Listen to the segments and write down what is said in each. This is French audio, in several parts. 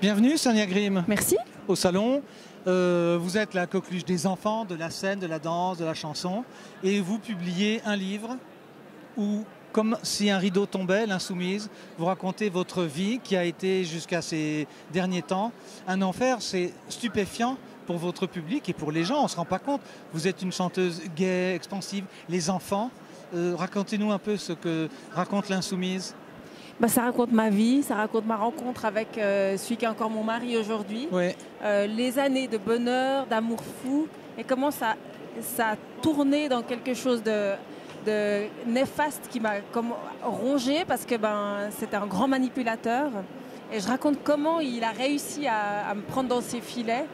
Bienvenue Sonia Grimm. Merci. Au salon. Vous êtes la coqueluche des enfants, de la scène, de la danse, de la chanson. Et vous publiez un livre où, comme si un rideau tombait, l'Insoumise, vous racontez votre vie qui a été jusqu'à ces derniers temps un enfer. C'est stupéfiant pour votre public et pour les gens, on ne se rend pas compte. Vous êtes une chanteuse gaie, expansive. Les enfants, racontez-nous un peu ce que raconte l'Insoumise. Ça raconte ma vie, ça raconte ma rencontre avec celui qui est encore mon mari aujourd'hui. Ouais. Les années de bonheur, d'amour fou, et comment ça a tourné dans quelque chose de néfaste qui m'a rongé parce que c'était un grand manipulateur. Et je raconte comment il a réussi à me prendre dans ses filets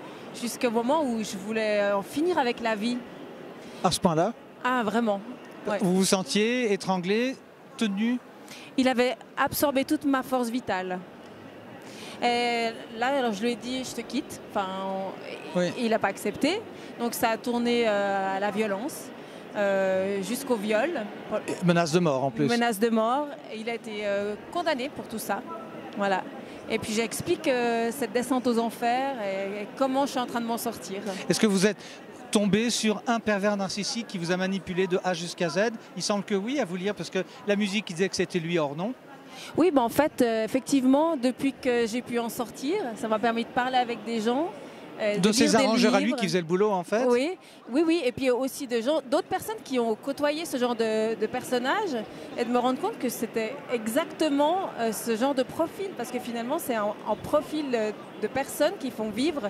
jusqu'au moment où je voulais en finir avec la vie. À ce point-là? Ah, vraiment. Ouais. Vous vous sentiez étranglé, tenu? Il avait absorbé toute ma force vitale. Et là, alors, je lui ai dit, je te quitte. Oui. Il n'a pas accepté. Donc ça a tourné à la violence, jusqu'au viol. Menace de mort en plus. Menace de mort. Et il a été condamné pour tout ça. Voilà. Et puis j'explique cette descente aux enfers et comment je suis en train de m'en sortir. Est-ce que vous êtes tombé sur un pervers narcissique qui vous a manipulé de A jusqu'à Z? Il semble que oui, à vous lire, parce que la musique disait que c'était lui, or non. Oui, en fait, effectivement, depuis que j'ai pu en sortir, ça m'a permis de parler avec des gens. De ces arrangeurs à lui qui faisaient le boulot, en fait. Oui, et puis aussi d'autres personnes qui ont côtoyé ce genre de personnages et de me rendre compte que c'était exactement ce genre de profil, parce que finalement, c'est un profil de personnes qui font vivre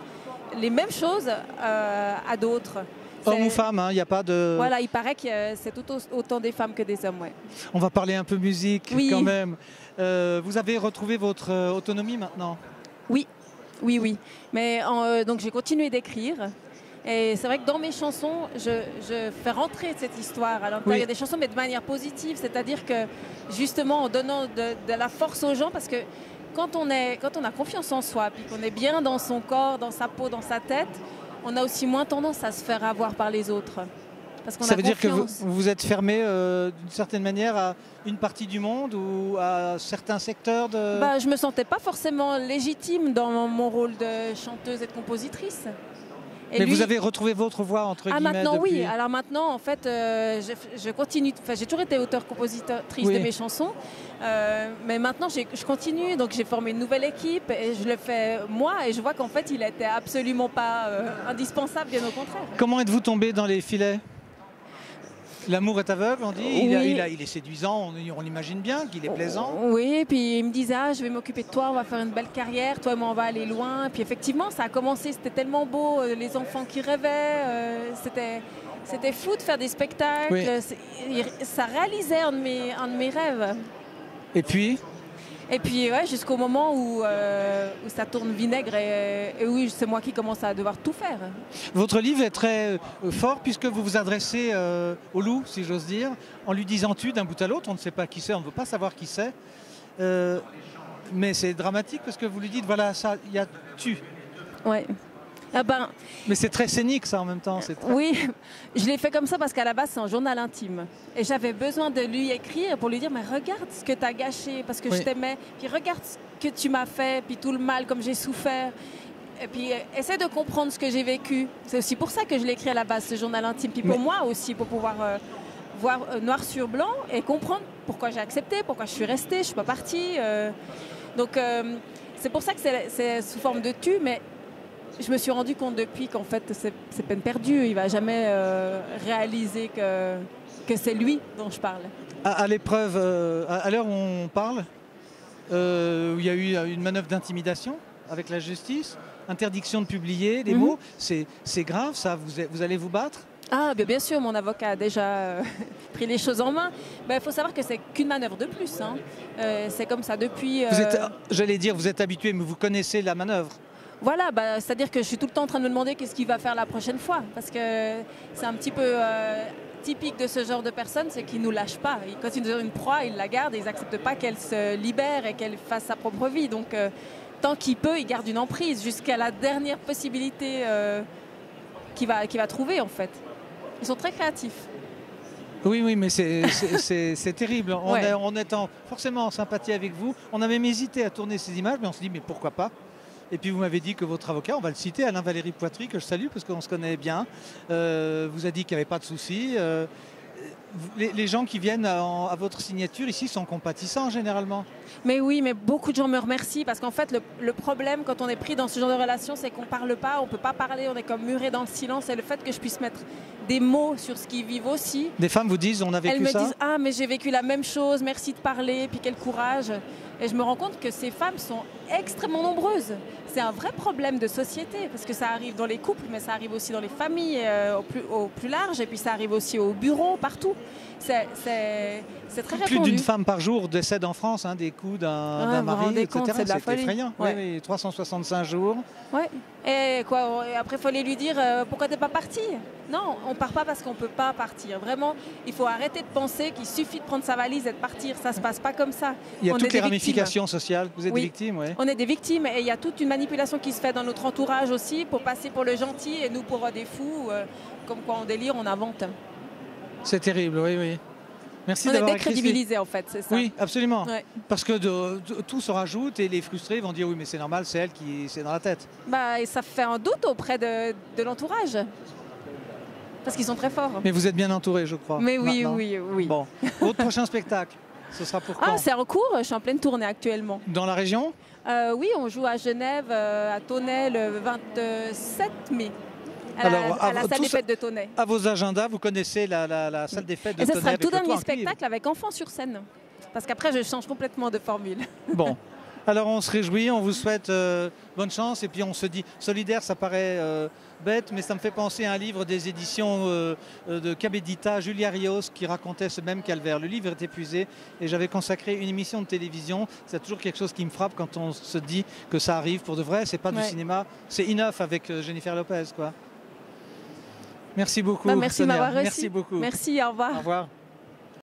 les mêmes choses à d'autres. Hommes ou femmes, il n'y a pas de... Voilà, il paraît que c'est autant des femmes que des hommes, ouais. On va parler un peu musique, oui, quand même. Vous avez retrouvé votre autonomie maintenant? Oui. Mais donc j'ai continué d'écrire. Et c'est vrai que dans mes chansons, je fais rentrer cette histoire à l'intérieur des chansons, mais de manière positive. C'est-à-dire que justement en donnant de la force aux gens, parce que quand on a confiance en soi, puis qu'on est bien dans son corps, dans sa peau, dans sa tête, on a aussi moins tendance à se faire avoir par les autres. Ça veut dire que vous êtes fermé d'une certaine manière à une partie du monde ou à certains secteurs de... Je ne me sentais pas forcément légitime dans mon rôle de chanteuse et de compositrice. Mais vous avez retrouvé votre voix, entre guillemets, maintenant, depuis... oui. Alors maintenant, en fait, je continue. J'ai toujours été auteure-compositrice de mes chansons. Mais maintenant, je continue. Donc, j'ai formé une nouvelle équipe et je le fais moi. Et je vois qu'en fait, il n'était absolument pas indispensable, bien au contraire. Comment êtes-vous tombé dans les filets? L'amour est aveugle, on dit. Oui. Il est séduisant, on imagine bien qu'il est plaisant. Oui, et puis il me disait, je vais m'occuper de toi, on va faire une belle carrière, toi et moi on va aller loin. Et puis effectivement, ça a commencé, c'était tellement beau, les enfants qui rêvaient, c'était fou de faire des spectacles. Oui. Ça réalisait un de mes rêves. Et puis jusqu'au moment où ça tourne vinaigre et oui, c'est moi qui commence à devoir tout faire. Votre livre est très fort puisque vous vous adressez au loup, si j'ose dire, en lui disant tu d'un bout à l'autre. On ne sait pas qui c'est, on ne veut pas savoir qui c'est. Mais c'est dramatique parce que vous lui dites voilà, ça, il y a tu. Ouais. Mais c'est très scénique ça en même temps. Oui, je l'ai fait comme ça parce qu'à la base c'est un journal intime. Et j'avais besoin de lui écrire pour lui dire mais regarde ce que tu as gâché parce que je t'aimais. Puis regarde ce que tu m'as fait, puis tout le mal comme j'ai souffert. Et puis essaie de comprendre ce que j'ai vécu. C'est aussi pour ça que je l'ai écrit à la base, ce journal intime. Puis pour moi aussi, pour pouvoir voir noir sur blanc et comprendre pourquoi j'ai accepté, pourquoi je suis restée, je ne suis pas partie. Donc c'est pour ça que c'est sous forme de tu, mais je me suis rendu compte depuis qu'en fait c'est peine perdue. Il ne va jamais réaliser que c'est lui dont je parle. À l'épreuve, à l'heure où on parle, il y a eu une manœuvre d'intimidation avec la justice, interdiction de publier des mots. C'est grave ça, vous allez vous battre? Ah, bien sûr, mon avocat a déjà pris les choses en main. Il faut savoir que c'est qu'une manœuvre de plus. C'est comme ça depuis... J'allais dire, vous êtes habitué, mais vous connaissez la manœuvre. Voilà, c'est-à-dire que je suis tout le temps en train de me demander qu'est-ce qu'il va faire la prochaine fois. Parce que c'est un petit peu typique de ce genre de personnes, c'est qu'ils ne nous lâchent pas. Quand ils nous ont une proie, ils la gardent et ils n'acceptent pas qu'elle se libère et qu'elle fasse sa propre vie. Donc, tant qu'il peut, il garde une emprise jusqu'à la dernière possibilité qu'il va trouver, en fait. Ils sont très créatifs. Oui, mais c'est terrible. On est forcément en sympathie avec vous. On a même hésité à tourner ces images, mais on se dit, mais pourquoi pas? Et puis vous m'avez dit que votre avocat, on va le citer, Alain Valéry Poitry, que je salue parce qu'on se connaît bien, vous a dit qu'il n'y avait pas de souci. Les gens qui viennent à votre signature ici sont compatissants généralement. Mais oui, mais beaucoup de gens me remercient parce qu'en fait, le problème quand on est pris dans ce genre de relation, c'est qu'on ne parle pas, on ne peut pas parler, on est comme muré dans le silence. Et le fait que je puisse mettre des mots sur ce qu'ils vivent aussi. Des femmes vous disent, on a vécu ça? Elles me disent, ah mais j'ai vécu la même chose, merci de parler, puis quel courage. Et je me rends compte que ces femmes sont extrêmement nombreuses. C'est un vrai problème de société parce que ça arrive dans les couples, mais ça arrive aussi dans les familles au plus large, et puis ça arrive aussi au bureau, partout. C'est très répandu. Plus d'une femme par jour décède en France, hein, des coups d'un mari, etc. C'est effrayant. Ouais. Oui, 365 jours. Ouais. Et quoi, après, il fallait lui dire pourquoi t'es pas parti? Non, on part pas parce qu'on peut pas partir. Vraiment, il faut arrêter de penser qu'il suffit de prendre sa valise et de partir. Ça se passe pas comme ça. Il y a toutes les ramifications sociales. Vous êtes des victimes, oui. On est des victimes et il y a toute une manipulation qui se fait dans notre entourage aussi pour passer pour le gentil et nous pour des fous. Comme quoi on délire, on invente. C'est terrible, oui, oui. Merci on d'avoir est décrédibilisé en fait, c'est ça. Oui, absolument. Ouais. Parce que tout se rajoute et les frustrés vont dire oui, mais c'est normal, c'est elle qui c'est dans la tête. Bah, et ça fait un doute auprès de l'entourage. Parce qu'ils sont très forts. Mais vous êtes bien entouré, je crois. Mais oui, maintenant. oui. Bon, votre prochain spectacle, ce sera pour quand? C'est en cours, je suis en pleine tournée actuellement. Dans la région? Oui, on joue à Genève, à Tonnay le 27 mai. À la salle des fêtes de Tonnay. À vos agendas, vous connaissez la salle des fêtes de Tonnay. Et ce Tonnay. sera le tout dernier spectacle avec enfants sur scène. Parce qu'après, je change complètement de formule. Bon, alors on se réjouit, on vous souhaite bonne chance. Et puis on se dit, solidaire, ça paraît bête, mais ça me fait penser à un livre des éditions de Cabedita, Julia Rios, qui racontait ce même calvaire. Le livre est épuisé et j'avais consacré une émission de télévision. C'est toujours quelque chose qui me frappe quand on se dit que ça arrive pour de vrai. C'est pas du cinéma, c'est enough avec Jennifer Lopez, quoi. Merci beaucoup. Merci de m'avoir reçu. Merci beaucoup. Merci, au revoir. Au revoir.